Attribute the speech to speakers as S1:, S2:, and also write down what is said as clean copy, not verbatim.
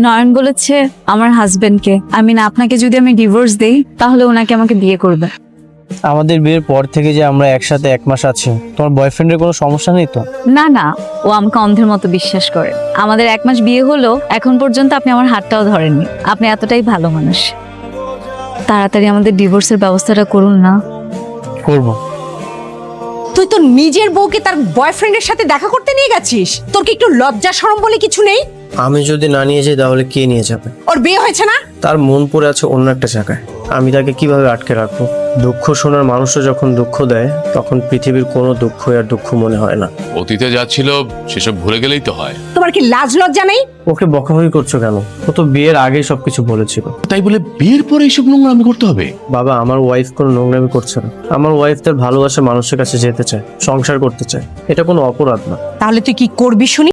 S1: নয়ন বলেছে আমার হাজবেন্ডকে আপনাকে যদি আমি ডিভোর্স দেই তাহলে ওনাকে আমাকে বিয়ে করবে।
S2: আমাদের বিয়ের পর থেকে যে আমরা একসাথে 1 মাস আছি, তোমার বয়ফ্রেন্ডের কোনো সমস্যা নেই তো?
S1: না না, ও আমাকে অন্ধের মতো বিশ্বাস করে। আমাদের 1 মাস বিয়ে হলো, এখন পর্যন্ত আপনি আমার হাতটাও ধরেননি। আপনি এতটাই ভালো মানুষ। তাড়াতাড়ি আমাদের ডিভোর্সের ব্যবস্থাটা করুন না।
S2: করবো।
S3: তুই তো নিজের বউকে তার বয়ফ্রেন্ডের সাথে দেখা করতে নিয়ে গেছিস। তোর কি একটু লজ্জা শরম বলে কিছু নেই?
S2: আমি যদি না নিয়ে যাই তাহলে কে নিয়ে যাবে?
S3: ওর বিয়ে হয়েছে না?
S2: তার মন পড়ে আছে অন্য একটা জায়গায়। আমি তাকে কিভাবে আটকে রাখবো? দুঃখ শোনার মানুষও যখন দুঃখ দেয় তখন পৃথিবীর কোনো দুঃখ আর দুঃখ মনে হয় না।
S4: অতীতে যা ছিল সেসব ভুলে গেলেই তো হয়।
S3: তোমার কি লাজ লজ্জা নেই?
S2: ওকে বকাবকি করছো কেন? ও তো বিয়ের আগেই সবকিছু বলেছিল।
S4: তাই বলে বিয়ের পরে এইসব নোংরামি করতে হবে?
S2: বাবা, আমার ওয়াইফ কোনো নোংরামি করছে না। আমার ওয়াইফ তার ভালোবাসা মানুষের কাছে যেতে চায়, সংসার করতে চায়। এটা কোনো অপরাধ না।
S3: তাহলে তুই কি করবি শুনি?